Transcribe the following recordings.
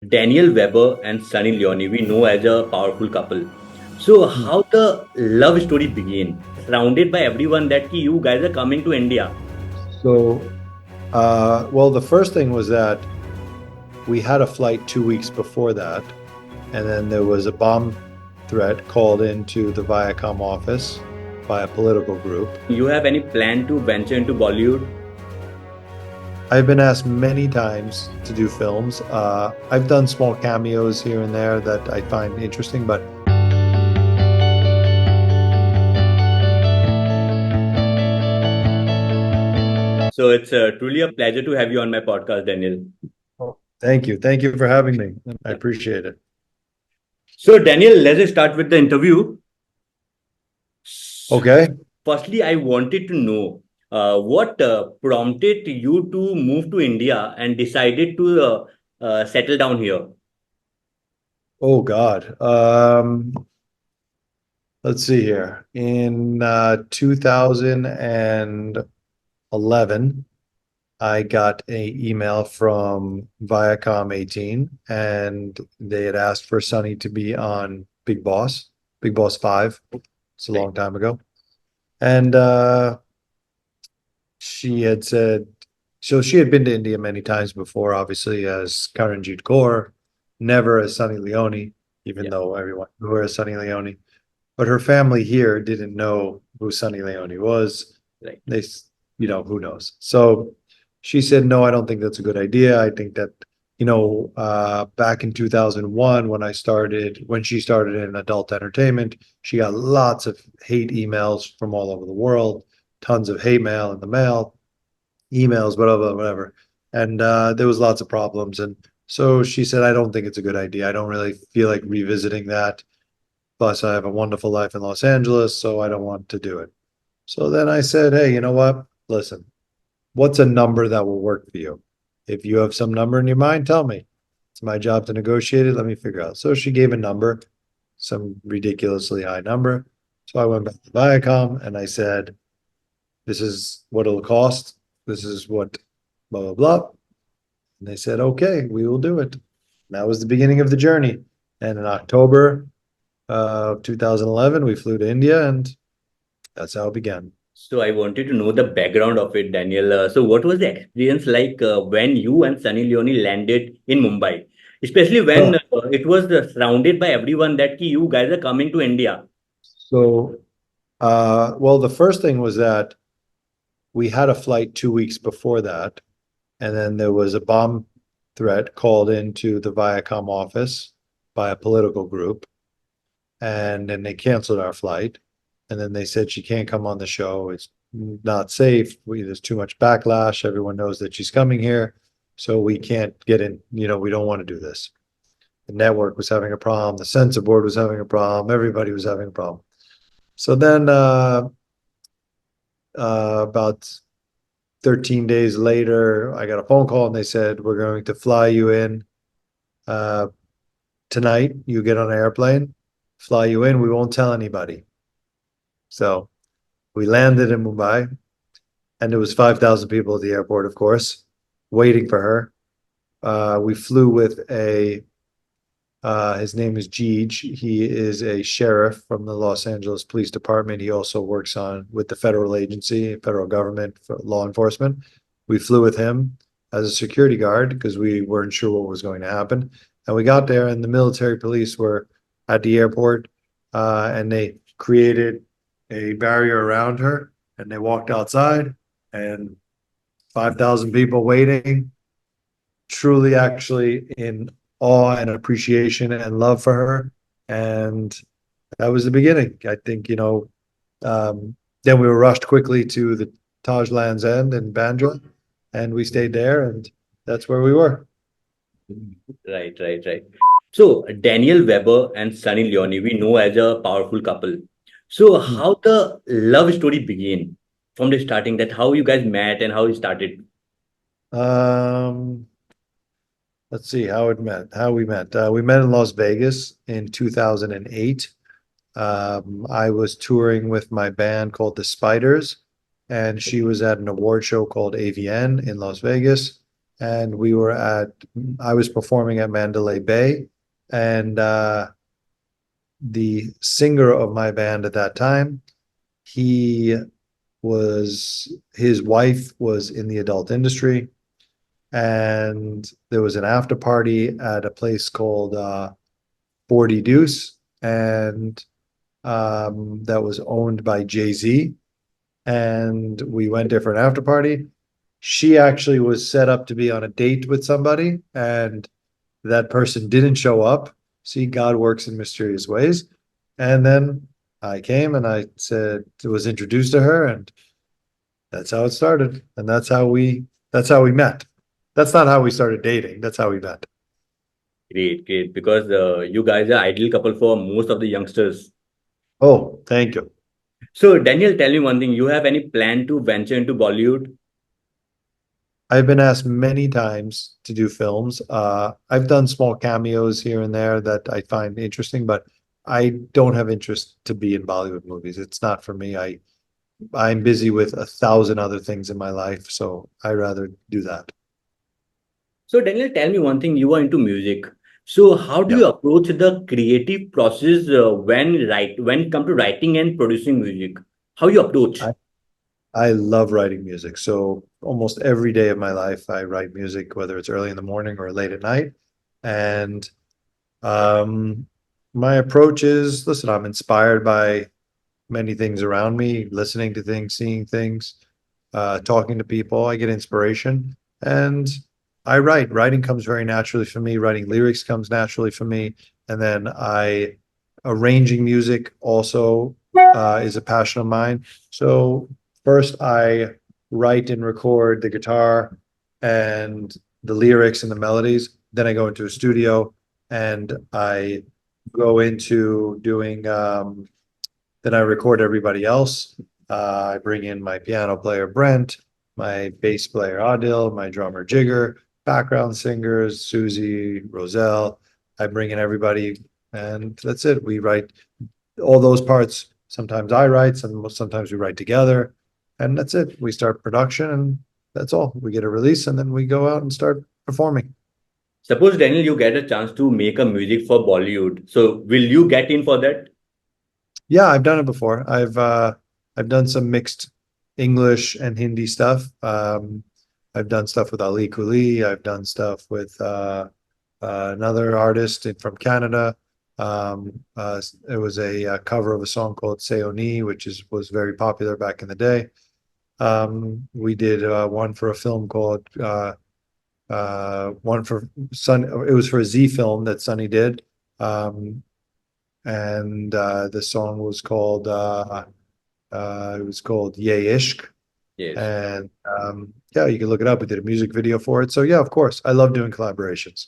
Daniel Weber and Sunny Leone, we know as a powerful couple. So, Hmm. how the love story began? Surrounded by everyone that you guys are coming to India. So, well, the first thing was that we had a flight 2 weeks before that, and then there was a bomb threat called into the Viacom office by a political group. You have any plan to venture into Bollywood? I've been asked many times to do films. I've done small cameos here and there that I find interesting, but So, it's truly a pleasure to have you on my podcast, Daniel. oh, thank you. Thank you for having me. I Yeah. appreciate it. So, Daniel, let's start with the interview. Okay. Firstly, I wanted to know what prompted you to move to India and decided to settle down here. Oh God. Let's see here. In 2011, I got a email from Viacom 18, and they had asked for Sunny to be on Big Boss 5. It's a Right. long time ago. And she had said, so she had been to India many times before, obviously, as Karanjit Kaur, never as Sunny Leone, even Yeah. though everyone knew her as Sunny Leone. But her family here didn't know who Sunny Leone was. Right. They, who knows? So she said, no, I don't think that's a good idea. I think that, back in 2001, when she started in adult entertainment, she got lots of hate emails from all over the world, tons of hate mail in the mail, emails, whatever, whatever. And there was lots of problems. And so she said, I don't think it's a good idea. I don't really feel like revisiting that. Plus, I have a wonderful life in Los Angeles, so I don't want to do it. So then I said, hey, you know what? Listen, what's a number that will work for you? If you have some number in your mind, tell me. It's my job to negotiate it. Let me figure out. So she gave a number, some ridiculously high number. So I went back to Viacom and I said, this is what it'll cost. This is what blah, blah, blah. And they said, okay, we will do it. That was the beginning of the journey. And in October of 2011, we flew to India, and that's how it began. So I wanted to know the background of it, Daniel. So what was the experience like when you and Sunny Leone landed in Mumbai, especially when Oh, it was surrounded by everyone that you guys are coming to India. so, well, the first thing was that we had a flight 2 weeks before that, and then there was a bomb threat called into the Viacom office by a political group, and then they canceled our flight. And then they said she can't come on the show. It's not safe. There's too much backlash. Everyone knows that she's coming here, so we can't get in. We don't want to do this. The network was having a problem. The censor board was having a problem. Everybody was having a problem. So then, about 13 days later, I got a phone call and they said, we're going to fly you in uh, tonight. You get on an airplane, fly you in. We won't tell anybody. So we landed in Mumbai, and there was 5,000 people at the airport, of course, waiting for her. We flew with his name is Jeej. He is a sheriff from the Los Angeles Police Department. He also works with the federal agency, federal government for law enforcement. We flew with him as a security guard because we weren't sure what was going to happen. And we got there, and the military police were at the airport, and they created a barrier around her, and they walked outside, and 5,000 people waiting, truly actually in awe and appreciation and love for her. And that was the beginning. I think, then we were rushed quickly to the Taj Land's End in Bandra, and we stayed there, and that's where we were. Right, right, right. So Daniel Weber and Sunny Leone, we know as a powerful couple. So Hmm. how the love story began from the starting, that how you guys met and how it started. Um, let's see how we met. We met in Las Vegas in 2008. I was touring with my band called the Spiders, and she was at an award show called AVN in Las Vegas. and I was performing at Mandalay Bay, and the singer of my band at that time, he his wife was in the adult industry, and there was an after party at a place called 40 Deuce, and that was owned by Jay-Z. And we went there for an after party. She actually was set up to be on a date with somebody, and that person didn't show up. See, God works in mysterious ways. And then I came and I was introduced to her, and that's how it started. And that's how we met. That's not how we started dating. That's how we met. Great, great. Because you guys are ideal couple for most of the youngsters. Oh, thank you. So, Daniel, tell me one thing. You have any plan to venture into Bollywood? I've been asked many times to do films. I've done small cameos here and there that I find interesting, but I don't have interest to be in Bollywood movies. It's not for me. I'm busy with 1,000 other things in my life, so I rather do that. So, Daniel, tell me one thing. You are into music. So, how do Yeah. you approach the creative process when it comes to writing and producing music? How you approach? I, I love writing music. So almost every day of my life, I write music, whether it's early in the morning or late at night. And um, my approach is, listen, I'm inspired by many things around me, listening to things, seeing things, talking to people. I get inspiration and I write. Writing comes very naturally for me. Writing lyrics comes naturally for me. And then arranging music also is a passion of mine. So first I write and record the guitar and the lyrics and the melodies. Then I go into a studio and I go into doing then I record everybody else. I bring in my piano player, Brent, my bass player, Adil, my drummer, Jigger, background singers, Susie, Roselle. I bring in everybody, and that's it. We write all those parts. Sometimes I write, sometimes we write together, and that's it. We start production, and that's all. We get a release, and then we go out and start performing. Suppose, Daniel, you get a chance to make a music for Bollywood. So, will you get in for that? Yeah, I've done it before. I've done some mixed English and Hindi stuff. I've done stuff with Ali Kuli. I've done stuff with another artist from Canada. It was a cover of a song called Seoni, which was very popular back in the day. We did one for a film called one for Sun. It was for a Z film that Sunny did. And the song was called Ye Ishq. Yes. And yeah, you can look it up. We did a music video for it. So yeah, of course, I love doing collaborations.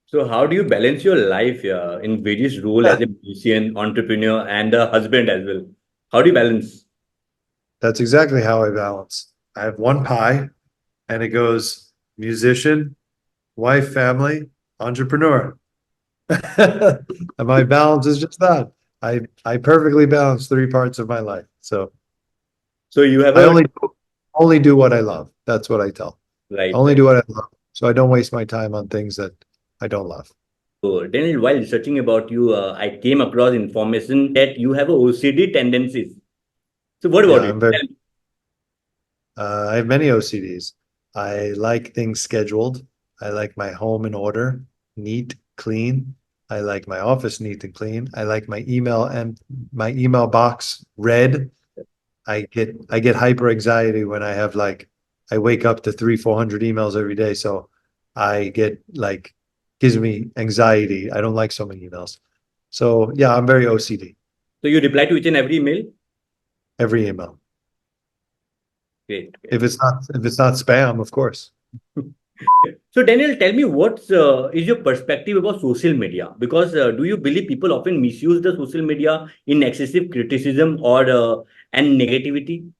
So, how do you balance your life in various roles as a musician, entrepreneur, and a husband as well? How do you balance? That's exactly how I balance. I have one pie, and it goes musician, wife, family, entrepreneur. And my balance is just that. I perfectly balance three parts of my life. So So, you have I a only do what I love. That's what I tell. right. Only do what I love. So I don't waste my time on things that I don't love. So, Daniel, while researching about you, I came across information that you have a OCD tendencies. So, what Yeah, about it? I have many OCDs. I like things scheduled. I like my home in order, neat, clean. I like my office neat and clean. I like my email box read. I get hyper anxiety when I wake up to 400 emails every day. So I get gives me anxiety. I don't like so many emails. So yeah, I'm very OCD. So, you reply to each and every email? Every email. Great. If it's not spam, of course. So, Daniel, tell me what is your perspective about social media? Because do you believe people often misuse the social media in excessive criticism or and negativity?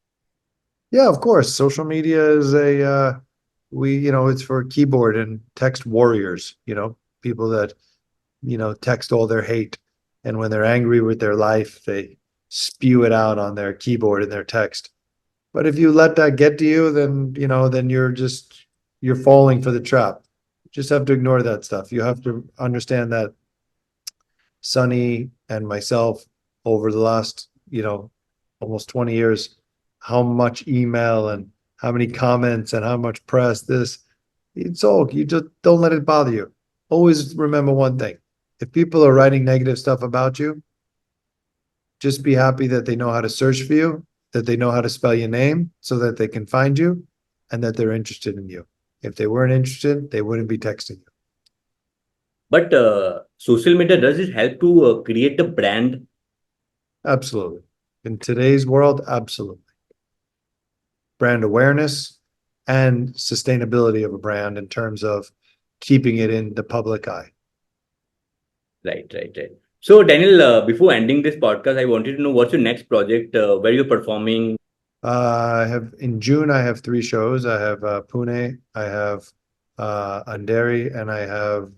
Yeah, of course. Social media is it's for keyboard and text warriors, people that, text all their hate. And when they're angry with their life, they spew it out on their keyboard and their text. But if you let that get to you, then you're falling for the trap. Just have to ignore that stuff. You have to understand that Sunny and myself over the last, almost 20 years, how much email and how many comments and how much press you just don't let it bother you. Always remember one thing. If people are writing negative stuff about you, just be happy that they know how to search for you, that they know how to spell your name so that they can find you and that they're interested in you. If they weren't interested, they wouldn't be texting you. But social media, does it help to create a brand? Absolutely. In today's world, absolutely. Brand awareness and sustainability of a brand in terms of keeping it in the public eye. Right, right, right. So, Daniel, before ending this podcast, I wanted to know what's your next project, where you're performing. In June, I have 3 shows. I have Pune, I have Andheri, and I have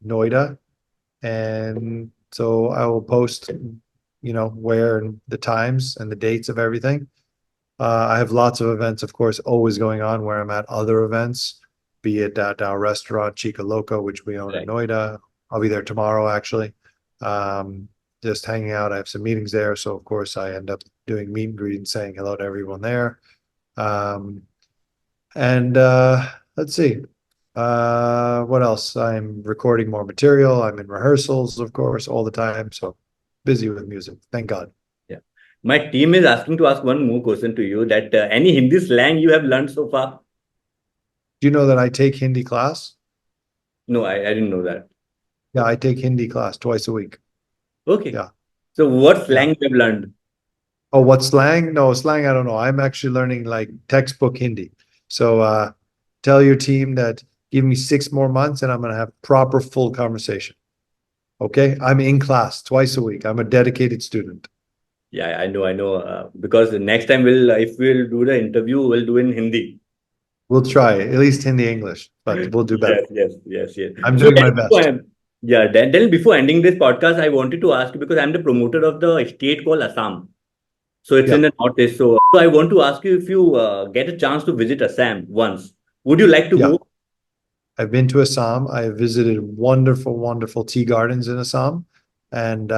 Noida. And so I will post, where and the times and the dates of everything. I have lots of events, of course, always going on where I'm at other events, be it at our restaurant, Chica Loco, which we own in Noida. I'll be there tomorrow, actually. Just hanging out. I have some meetings there. So, of course, I end up doing meet and greet and saying hello to everyone there. Let's see. What else? I'm recording more material. I'm in rehearsals, of course, all the time. So busy with music. Thank God. Yeah. My team is asking to ask one more question to you, that any Hindi slang you have learned so far? Do you know that I take Hindi class? No, I didn't know that. Yeah, I take Hindi class twice a week. Okay. Yeah. So what slang you have learned? Oh, what slang? No, slang, I don't know. I'm actually learning like textbook Hindi. So tell your team that give me 6 more months and I'm going to have proper full conversation. Okay? I'm in class twice a week. I'm a dedicated student. Yeah, I know. Because the next time if we'll do the interview, we'll do in Hindi. We'll try, at least Hindi English, but we'll do better. Yes. I'm So doing my then best. then before ending this podcast, I wanted to ask you, because I'm the promoter of the state called Assam. So it's Yeah. in the northeast. So I want to ask you, if you get a chance to visit Assam once, would you like to Yeah. go? I've been to Assam. I have visited wonderful, wonderful tea gardens in Assam, and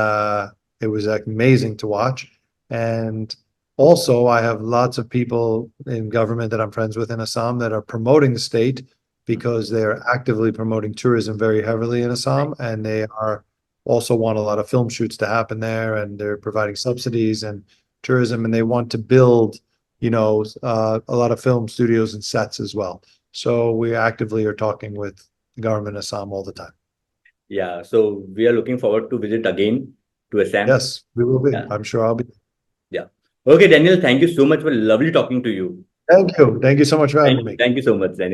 it was amazing to watch. And also, I have lots of people in government that I'm friends with in Assam that are promoting the state because they are actively promoting tourism very heavily in Assam, and they are also want a lot of film shoots to happen there, and they're providing subsidies and tourism, and they want to build, a lot of film studios and sets as well. So we actively are talking with the government of Assam all the time. Yeah. So we are looking forward to visit again to Assam. Yes, we will be. Yeah. I'm sure I'll be. Yeah. Okay, Daniel, thank you so much for lovely talking to you. Thank you. Thank you so much for having me. Thank you so much, Daniel.